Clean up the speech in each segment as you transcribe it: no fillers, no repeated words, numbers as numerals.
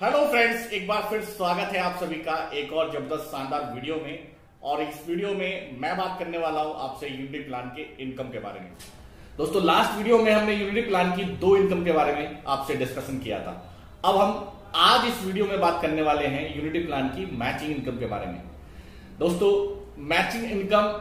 Hello friends, एक बार फिर स्वागत है आप सभी का एक और जबरदस्त शानदार वीडियो में। और इस वीडियो में मैं बात करने वाला हूं आपसे यूनिटी प्लान के इनकम के बारे में। दोस्तों, लास्ट वीडियो में हमने यूनिटी प्लान की 2 इनकम के बारे में आपसे डिस्कशन किया था। अब हम आज इस वीडियो में बात करने वाले हैं यूनिटी प्लान की मैचिंग इनकम के बारे में। दोस्तों, मैचिंग इनकम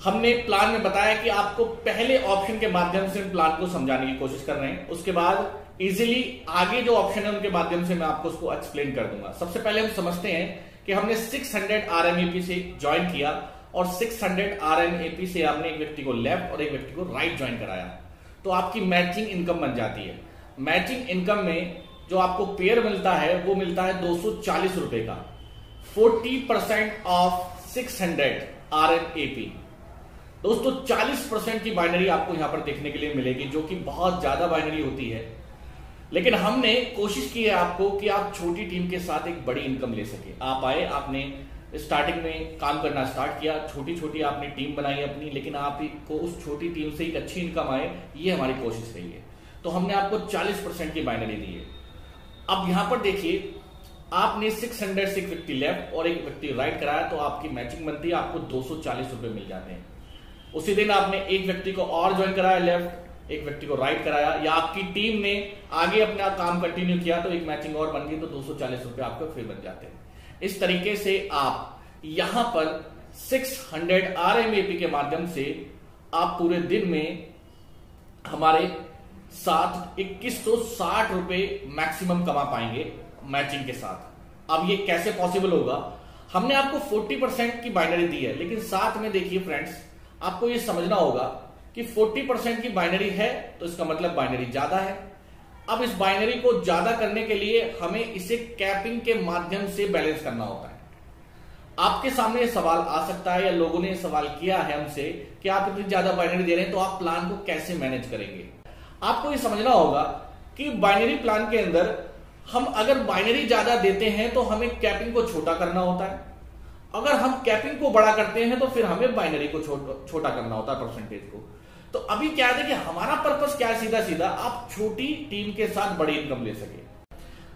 हमने प्लान में बताया कि आपको पहले ऑप्शन के माध्यम से प्लान को समझाने की कोशिश कर रहे हैं, उसके बाद इजीली आगे जो ऑप्शन है उनके माध्यम से मैं आपको उसको एक्सप्लेन कर दूंगा। सबसे पहले हम समझते हैं कि हमने 600 RMAP से ज्वाइन किया और 600 RMAP से आपने एक व्यक्ति को लेफ्ट और एक व्यक्ति को राइट ज्वाइन कराया, तो आपकी मैचिंग इनकम बन जाती है। मैचिंग इनकम में जो आपको पेयर मिलता है वो मिलता है 240 रुपए का, 40% ऑफ 600 RMAP। दोस्तों, 40% की बाइनरी आपको यहां पर देखने के लिए मिलेगी, जो कि बहुत ज्यादा बाइनरी होती है। लेकिन हमने कोशिश की है आपको कि आप छोटी टीम के साथ एक बड़ी इनकम ले सके। आप आए, आपने स्टार्टिंग में काम करना स्टार्ट किया, छोटी छोटी आपने टीम बनाई अपनी, लेकिन आपको उस छोटी टीम से एक अच्छी इनकम आए, ये हमारी कोशिश रही है। तो हमने आपको 40% की बाइनरी दी है। अब यहां पर देखिए, आपने 600 से एक व्यक्ति लेफ्ट और एक व्यक्ति राइट कराया, तो आपकी मैचिंग बनती है, आपको 240 रुपए मिल जाते हैं। उसी दिन आपने एक व्यक्ति को और ज्वाइन कराया लेफ्ट, एक व्यक्ति को राइट कराया, या आपकी टीम ने आगे अपना काम कंटिन्यू किया तो एक मैचिंग और बन गई, तो 240 रुपए आपके फिर बन जाते हैं। इस तरीके से आप यहां पर 600 RMAP के माध्यम से आप पूरे दिन में हमारे साथ 2160 रुपए मैक्सिमम कमा पाएंगे मैचिंग के साथ। अब ये कैसे पॉसिबल होगा? हमने आपको 40% की बाइनरी दी है, लेकिन साथ में देखिए फ्रेंड्स, आपको ये समझना होगा कि 40% की बाइनरी है तो इसका मतलब बाइनरी ज्यादा है। अब इस बाइनरी को ज्यादा करने के लिए हमें इसे कैपिंग के माध्यम से बैलेंस करना होता है। आपके सामने ये सवाल आ सकता है, या लोगों ने सवाल किया है हमसे कि आप इतनी ज्यादा बाइनरी दे रहे हैं तो आप प्लान को कैसे मैनेज करेंगे। आपको ये समझना होगा कि बाइनरी प्लान के अंदर हम अगर बाइनरी ज्यादा देते हैं तो हमें कैपिंग को छोटा करना होता है। अगर हम कैपिंग को बड़ा करते हैं तो फिर हमें बाइनरी को छोटा करना होता है, परसेंटेज को। तो अभी क्या है कि हमारा पर्पस क्या है, सीधा सीधा आप छोटी टीम के साथ बड़ी इनकम ले सके।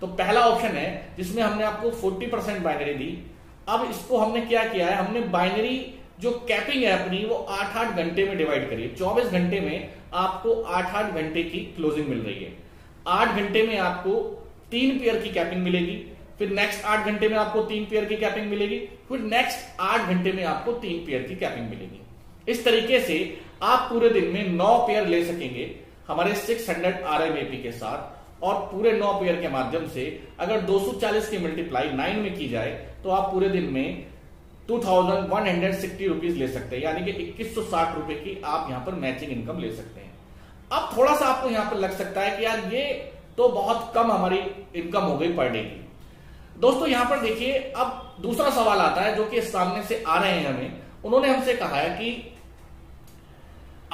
तो पहला ऑप्शन है जिसमें हमने आपको 40% बाइनरी दी। अब इसको हमने क्या किया है, हमने बाइनरी जो कैपिंग है अपनी वो 8-8 घंटे में डिवाइड करिए। 24 घंटे में आपको 8-8 घंटे की क्लोजिंग मिल रही है। 8 घंटे में आपको 3 पेयर की कैपिंग मिलेगी, फिर नेक्स्ट 8 घंटे में आपको 3 पेयर की कैपिंग मिलेगी, फिर नेक्स्ट 8 घंटे में आपको 3 पेयर की कैपिंग मिलेगी। इस तरीके से आप पूरे दिन में 9 पेयर ले सकेंगे हमारे 600 RMAP के साथ। और पूरे 9 पेयर के माध्यम से अगर 240 की मल्टीप्लाई 9 में की जाए तो आप पूरे दिन में 2160 रुपीज ले सकते हैं, यानी कि 2160 रुपए की आप यहां पर मैचिंग इनकम ले सकते हैं। अब थोड़ा सा आपको यहां पर लग सकता है कि यार ये तो बहुत कम हमारी इनकम हो गई पर डे की। दोस्तों, यहां पर देखिए, अब दूसरा सवाल आता है जो कि सामने से आ रहे हैं हमें। उन्होंने हमसे कहा है कि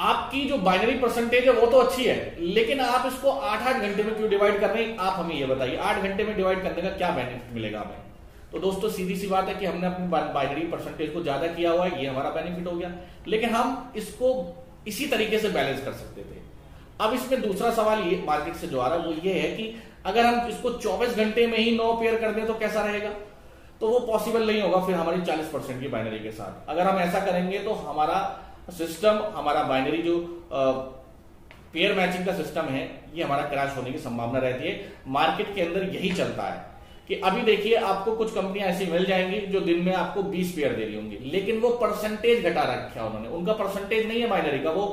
आपकी जो बाइनरी परसेंटेज है वो तो अच्छी है, लेकिन आप इसको 8-8 घंटे में क्यों डिवाइड कर रहे हैं? आप हमें ये बताइए, 8 घंटे में डिवाइड करने का क्या बेनिफिट मिलेगा हमें? तो दोस्तों, सीधी सी बात है कि हमने अपनी बाइनरी परसेंटेज को ज्यादा किया हुआ है, ये हमारा बेनिफिट हो गया, लेकिन हम इसको इसी तरीके से बैलेंस कर सकते थे। अब इसमें दूसरा सवाल ये मार्केट से जो आ रहा है वो ये है कि अगर हम इसको 24 घंटे में ही 9 पेयर कर दें तो कैसा रहेगा? तो वो पॉसिबल नहीं होगा फिर हमारी 40% की बाइनरी के साथ। अगर हम ऐसा करेंगे तो हमारा सिस्टम, हमारा बाइनरी जो पेयर मैचिंग का सिस्टम है, ये हमारा क्रैश होने की संभावना रहती है। मार्केट के अंदर यही चलता है कि अभी देखिए, आपको कुछ कंपनियां ऐसी मिल जाएंगी जो दिन में आपको 20 पेयर दे रही होंगी, लेकिन वो परसेंटेज घटा रखा है उन्होंने। उनका परसेंटेज नहीं है बाइनरी का, वो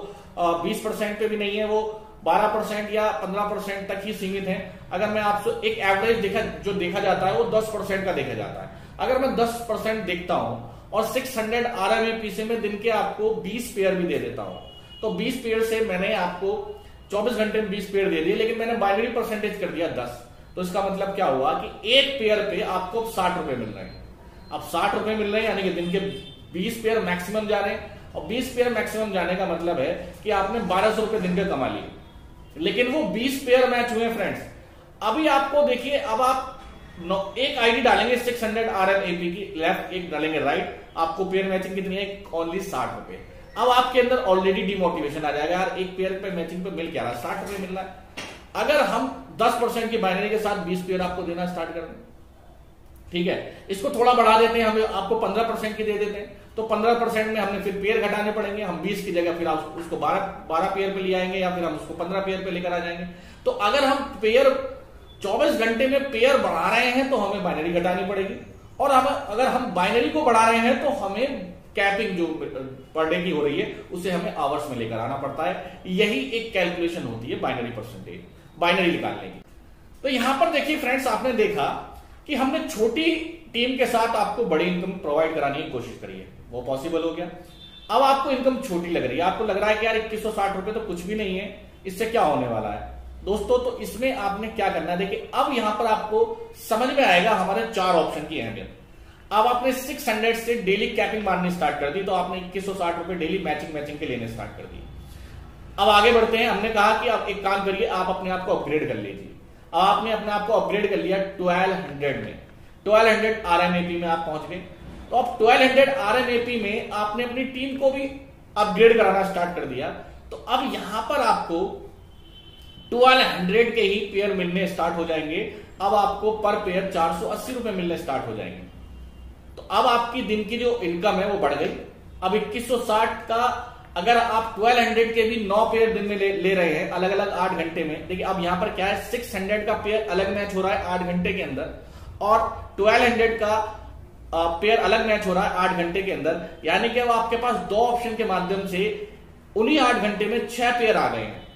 20% पे भी नहीं है, वो 12% या 15% तक ही सीमित है। अगर मैं आपसे एक एवरेज जो देखा जाता है वो 10% का देखा जाता है। अगर मैं 10% देखता हूं और 600 RMAP से मैं दिन के आपको 20 पेयर भी दे देता हूं, तो 20 पेयर से मैंने आपको 24 घंटे में 20 पेयर दे दिए, लेकिन मैंने बाइनरी परसेंटेज कर दिया 10। तो इसका मतलब क्या हुआ कि एक पेयर पे आपको 60 रुपए मिल रहे हैं। अब 60 रुपए मिल रहे हैं, यानी कि दिन के 20 पेयर मैक्सिमम जा रहे हैं, और 20 पेयर मैक्सिमम जाने का मतलब है कि आपने 1200 रुपए दिन के कमा लिए, लेकिन वो 20 पेयर मैच हुए फ्रेंड्स। अभी आपको देखिए, अब आप एक आईडी डालेंगे 600 RMAP की लेफ्ट, एक डालेंगे राइट, आपको पेयर मैचिंग कितनी है? ओनली 60 रुपए। अब आपके अंदर ऑलरेडी डिमोटिवेशन आ जाएगा, यार एक पेयर पे मैचिंग पे मिल क्या रहा है, 60 रुपए मिल रहा है। अगर हम 10% की बाइनरी के साथ 20 पेयर आपको देना स्टार्ट कर दें। ठीक है, इसको थोड़ा बढ़ा देते हैं, हम आपको 15% की दे देते हैं, तो 15% में हमने फिर पेयर घटाने पड़ेंगे, हम 20 की जगह फिर आप उसको 12 पेयर पे ले आएंगे या फिर हम उसको 15 पेयर पे लेकर आ जाएंगे। तो अगर हम पेयर 24 घंटे में पेयर बढ़ा रहे हैं तो हमें बाइनरी घटानी पड़ेगी, और अगर हम बाइनरी को बढ़ा रहे हैं तो हमें कैपिंग जो पर डे की हो रही है उसे हमें आवर्स में लेकर आना पड़ता है। यही एक कैलकुलेशन होती है बाइनरी परसेंटेज, बाइनरी निकालने की। तो यहां पर देखिए फ्रेंड्स, आपने देखा कि हमने छोटी टीम के साथ आपको बड़ी इनकम प्रोवाइड कराने की कोशिश करी है, वो पॉसिबल हो गया। अब आपको इनकम छोटी लग रही है, आपको लग रहा है कि यार 2160 रुपए तो कुछ भी नहीं है, इससे क्या होने वाला है दोस्तों। तो इसमें आपने क्या करना है, देखिए अब यहां पर आपको समझ में आएगा हमारे 4 ऑप्शन की अहमियत। अब आपने 600 से डेली कैपिंग मारनी स्टार्ट कर दी, तो आपने 2160 रुपए डेली मैचिंग के लेने स्टार्ट कर दी। अब आगे बढ़ते हैं, हमने कहा कि आप एक काम करिए, आप अपने आप को अपग्रेड कर लीजिए। अब आपने अपने आप को अपग्रेड कर लिया 1200 में, 1200 RMAP में आप पहुंच गए। तो अब 1200 RMAP में आपने अपनी टीम को भी अपग्रेड कराना स्टार्ट कर दिया। तो अब यहां पर आपको 1200 के ही पेयर मिलने स्टार्ट हो जाएंगे। अब आपको पर पेयर 480 रुपए मिलने स्टार्ट हो जाएंगे। तो अब आपकी दिन की जो इनकम है वो बढ़ गई। अब 2160 का अगर आप 1200 के भी 9 पेयर दिन में ले रहे हैं अलग अलग 8 घंटे में, देखिए अब यहां पर क्या है, 600 का पेयर अलग मैच हो रहा है 8 घंटे के अंदर, और 1200 का पेयर अलग मैच हो रहा है 8 घंटे के अंदर। यानी कि अब आपके पास 2 ऑप्शन के माध्यम से उन्हीं 8 घंटे में 6 पेयर आ गए हैं।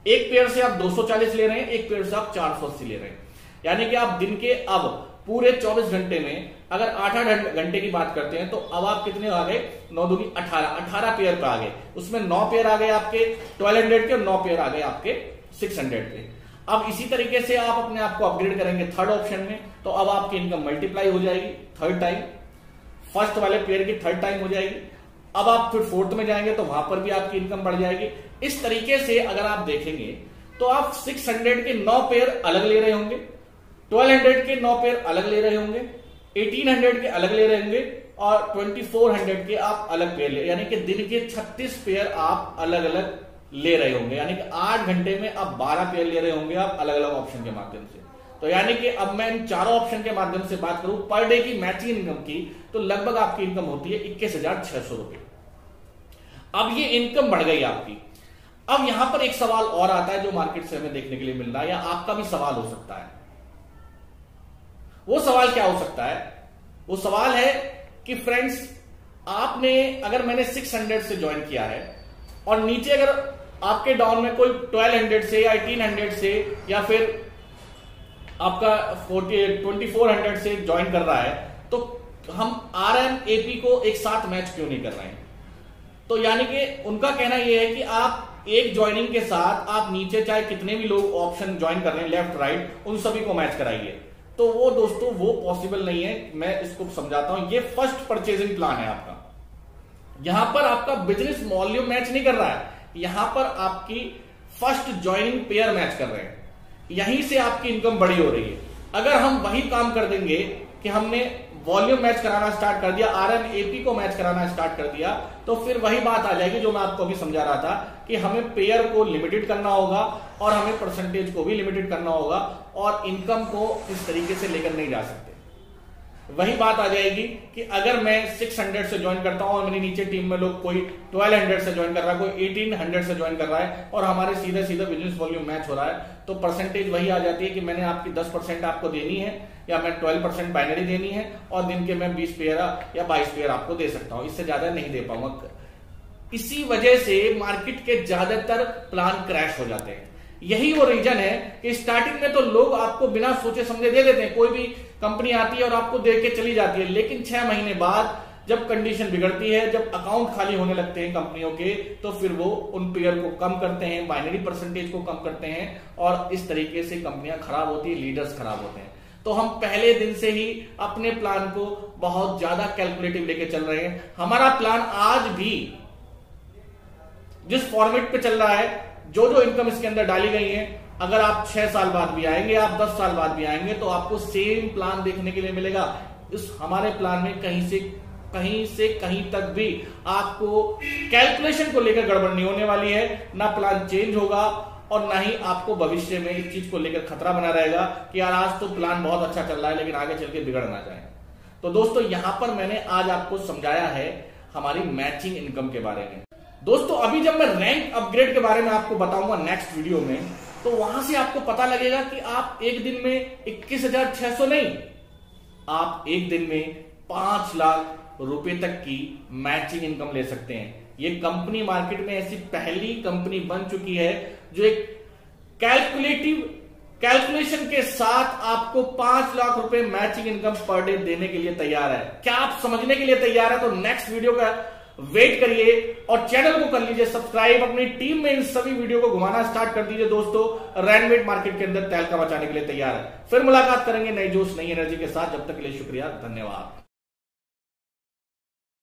एक पेयर से आप 240 ले रहे हैं, एक पेयर से आप 480 ले रहे हैं। यानी कि आप दिन के अब पूरे 24 घंटे में अगर 8-8 घंटे की बात करते हैं तो अब आप कितने आ गए, 9 दूनी 18 पेयर पे आ गए। उसमें 9 पेयर आ गए आपके 1200 के और 9 पेयर आ गए आपके 600 पे। अब इसी तरीके से आप अपने आप को अपग्रेड करेंगे थर्ड ऑप्शन में, तो अब आपकी इनकम मल्टीप्लाई हो जाएगी थर्ड टाइम, फर्स्ट वाले पेयर की थर्ड टाइम हो जाएगी। अब आप फिर फोर्थ में जाएंगे तो वहां पर भी आपकी इनकम बढ़ जाएगी। इस तरीके से अगर आप देखेंगे तो आप 600 के 9 पेयर अलग ले रहे होंगे, 1200 के 9 पेयर अलग ले रहे होंगे, 1800 के अलग ले रहे होंगे, और 2400 के आप अलग पेयर ले, यानी कि दिन के 36 पेयर आप अलग अलग ले रहे होंगे। यानी कि 8 घंटे में आप 12 पेयर ले रहे होंगे आप अलग अलग ऑप्शन के माध्यम से। तो यानी कि अब मैं इन चारों ऑप्शन के माध्यम से बात करूं पर डे की मैचिंग इनकम की, तो लगभग आपकी इनकम होती है 21,600 रुपए। अब ये इनकम बढ़ गई आपकी। अब यहां पर एक सवाल और आता है जो मार्केट से हमें देखने के लिए मिल रहा है, या आपका भी सवाल हो सकता है। वो सवाल क्या हो सकता है, वो सवाल है कि फ्रेंड्स आपने अगर मैंने 600 से ज्वाइन किया है और नीचे अगर आपके डाउन में कोई 1200 से या 1800 से या फिर आपका 2400 से ज्वाइन कर रहा है, तो हम RMAP को एक साथ मैच क्यों नहीं कर रहे हैं। तो यानी कि उनका कहना यह है कि आप एक ज्वाइनिंग के साथ आप नीचे चाहे कितने भी लोग ऑप्शन ज्वाइन कर रहे हैं लेफ्ट राइट, उन सभी को मैच कराइए। तो वो दोस्तों वो पॉसिबल नहीं है। मैं इसको समझाता हूं। ये फर्स्ट परचेजिंग प्लान है आपका। यहां पर आपका बिजनेस वॉल्यूम मैच नहीं कर रहा है, यहां पर आपकी फर्स्ट ज्वाइनिंग पेयर मैच कर रहे हैं। यहीं से आपकी इनकम बड़ी हो रही है। अगर हम वही काम कर देंगे कि हमने वॉल्यूम मैच कराना स्टार्ट कर दिया, RMAP को मैच कराना स्टार्ट कर दिया, तो फिर वही बात आ जाएगी जो मैं आपको अभी समझा रहा था कि हमें पेयर को लिमिटेड करना होगा और हमें परसेंटेज को भी लिमिटेड करना होगा, और इनकम को इस तरीके से लेकर नहीं जा सकते। वही बात आ जाएगी कि अगर मैं 600 से ज्वाइन करता हूं और मेरी नीचे टीम में लोग कोई 1200 से ज्वाइन कर रहा है, कोई 1800 से ज्वाइन कर रहा है, और हमारे सीधे सीधे बिजनेस वॉल्यूम मैच हो रहा है, तो परसेंटेज वही आ जाती है कि मैंने आपकी 10% आपको देनी है या मैं 12% बाइनरी देनी है, और दिन के मैं 20 पेयर या 22 पेयर आपको दे सकता हूं, इससे ज्यादा नहीं दे पाऊंगा। इसी वजह से मार्केट के ज्यादातर प्लान क्रैश हो जाते हैं। यही वो रीजन है कि स्टार्टिंग में तो लोग आपको बिना सोचे समझे दे देते हैं। कोई भी कंपनी आती है और आपको दे के चली जाती है, लेकिन 6 महीने बाद जब कंडीशन बिगड़ती है, जब अकाउंट खाली होने लगते हैं कंपनियों के, तो फिर वो उन पेयर को कम करते हैं, बाइनरी परसेंटेज को कम करते हैं, और इस तरीके से कंपनियां खराब होती है, लीडर्स खराब होते हैं। तो हम पहले दिन से ही अपने प्लान को बहुत ज्यादा कैलकुलेटिव लेके चल रहे हैं। हमारा प्लान आज भी जिस फॉर्मेट पे चल रहा है, जो जो इनकम इसके अंदर डाली गई है, अगर आप 6 साल बाद भी आएंगे, आप 10 साल बाद भी आएंगे, तो आपको सेम प्लान देखने के लिए मिलेगा। इस हमारे प्लान में कहीं से कहीं तक भी आपको कैलकुलेशन को लेकर गड़बड़ नहीं होने वाली है, ना प्लान चेंज होगा और ना ही आपको भविष्य में इस चीज को लेकर खतरा बना रहेगा कि यार आज तो प्लान बहुत अच्छा चल रहा है लेकिन आगे चल के बिगड़ ना जाए। तो दोस्तों यहां पर मैंने आज आपको समझाया है हमारी मैचिंग इनकम के बारे में। दोस्तों अभी जब मैं रैंक अपग्रेड के बारे में आपको बताऊंगा नेक्स्ट वीडियो में, तो वहां से आपको पता लगेगा कि आप एक दिन में 21,600 नहीं, आप एक दिन में 5 लाख रुपए तक की मैचिंग इनकम ले सकते हैं। ये कंपनी मार्केट में ऐसी पहली कंपनी बन चुकी है जो एक कैलकुलेशन के साथ आपको 5 लाख रुपए मैचिंग इनकम पर डे देने के लिए तैयार है। क्या आप समझने के लिए तैयार है? तो नेक्स्ट वीडियो का वेट करिए और चैनल को कर लीजिए सब्सक्राइब। अपनी टीम में इन सभी वीडियो को घुमाना स्टार्ट कर दीजिए। दोस्तों रैनवेट मार्केट के अंदर तहलका मचाने के लिए तैयार है। फिर मुलाकात करेंगे नई जोश नई एनर्जी के साथ। जब तक के लिए शुक्रिया, धन्यवाद।